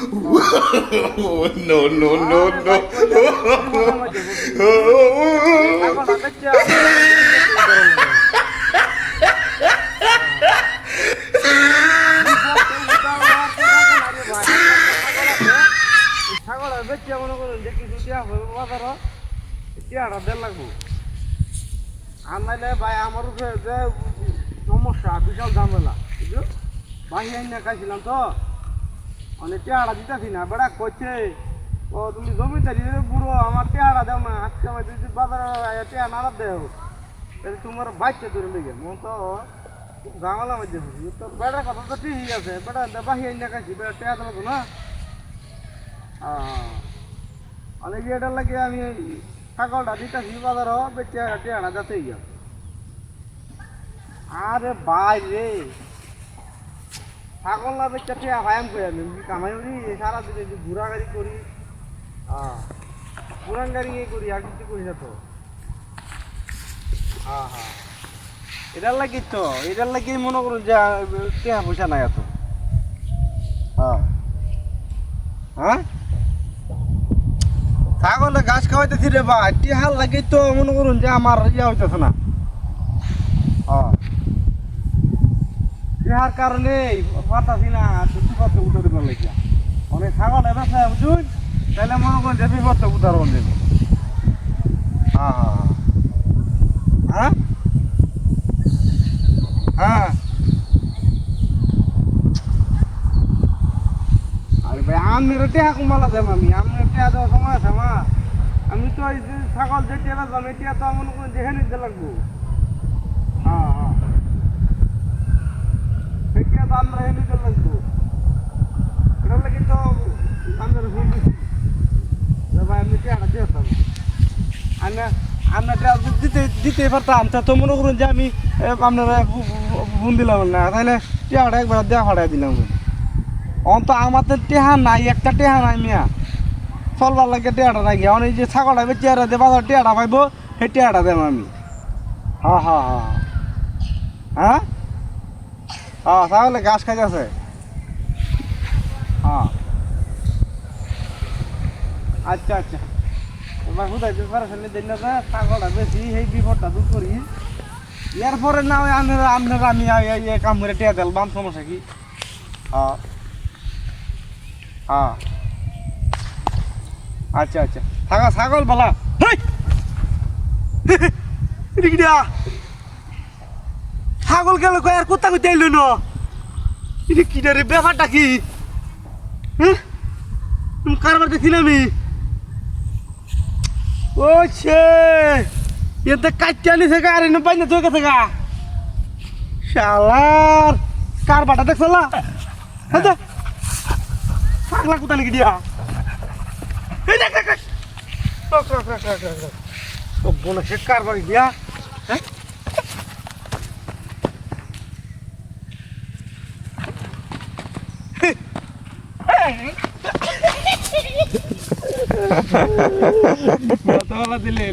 No, no, no, no. ছাগলের বেচে মনে করুন যে কিছু টিয়া হবে বাজারও টিয়াটা দেড় লাগবো আর নাইলে ভাই আমার উপরে যে সমস্যা বিশাল ঝামেলা বুঝলো বাহি আইন না খাইছিলাম তো অনেক টিয়াটা দিতেছি না বেড়া করছে ও তুমি জমিদারি বুড়ো আমার টিয়াটা দেও না আজকে আমার যদি বাজারে টিয়া নাড়া দেও তাহলে তোমার বাচ্চা ধরে লেগে মন তো ঝামেলা মধ্যে তো বেড়ার কথা তো ঠিকই আছে বেড়া বাহি আইন না খাইছি বেড়া টিয়া দেবো না অনেক এটার লাগে আমি ছাগলটা দিতেছি বাজারও বেচে টিয়াটা যাতে গিয়া আরে ভাই রে ছাগল না বেচে টিয়া ভাই আমি কই আমি কামাই করি সারাদিনে যে ঘোরা গাড়ি করি পুরান গাড়ি করি আর কিছু করি না তো এটার লাগি মনে করুন যে টিয়া পয়সা নাই এত হ্যাঁ ছাগলে ঘাস খাওয়াইতেছি রে ভাই টিহাল লাগে তো মনে করুন যে আমার ইয়া হইতেছে না টিহার কারণে পাতাছি না দুটি পথে উঠে দেবার লাগিয়া অনেক ছাগল এবার বুঝুন তাহলে মনে করুন যে বিপদটা উদাহরণ দেবে হ্যাঁ হ্যাঁ আরে ভাই আপনার টিয়া কমালা দেব আমি আপনার টিয়া দেওয়ার সময় আছে আমার আমি তো এই যে ছাগল যে টিয়া দাম এই টিয়া তো মনে করুন যেখানে দিতে লাগবো সেই টিয়া তো আমরা এনে দিতে লাগবো এটার লাগে তো আপনার ফোন দিচ্ছি ভাই আপনি টিয়াটা দিয়েছেন আপনার টিয়া দিতে পারতাম তা তো মনে করুন যে আমি আপনারা ফোন দিলাম না তাহলে টিয়াটা একবার দেওয়া ফাটাই দিলাম অন্ত আমাদের টেহা নাই একটা টেহা নাই মিয়া চলবার লাগে টেহাটা নাই গিয়া এই যে ছাগলটা বেচে আর দেবা টেহাটা পাইব সেই টেহাটা দেব আমি হ্যাঁ ছাগলে ঘাস খাই আছে আচ্ছা এবার বুঝাইতে পারছেন দিন না ছাগলটা বেশি সেই বিপদটা দূর করি এরপরে না আপনারা আমি কাম করে টেহা দিলাম সমস্যা কি আচ্ছা থাকা ছাগল বলা ছাগল গেল আর কোথা কোথায় এলো না এটা কি রে ব্যাপারটা কি কারবার দেখছি আমি ও সে এতে কাটতে আনি থেকে আর এনে পাইনা তোকে থেকে শালার কারবারটা দেখছ না হ্যাঁ পাগলা কোথা নাকি দিয়া বলে সে কারবার দিয়া হ্যাঁ দিলে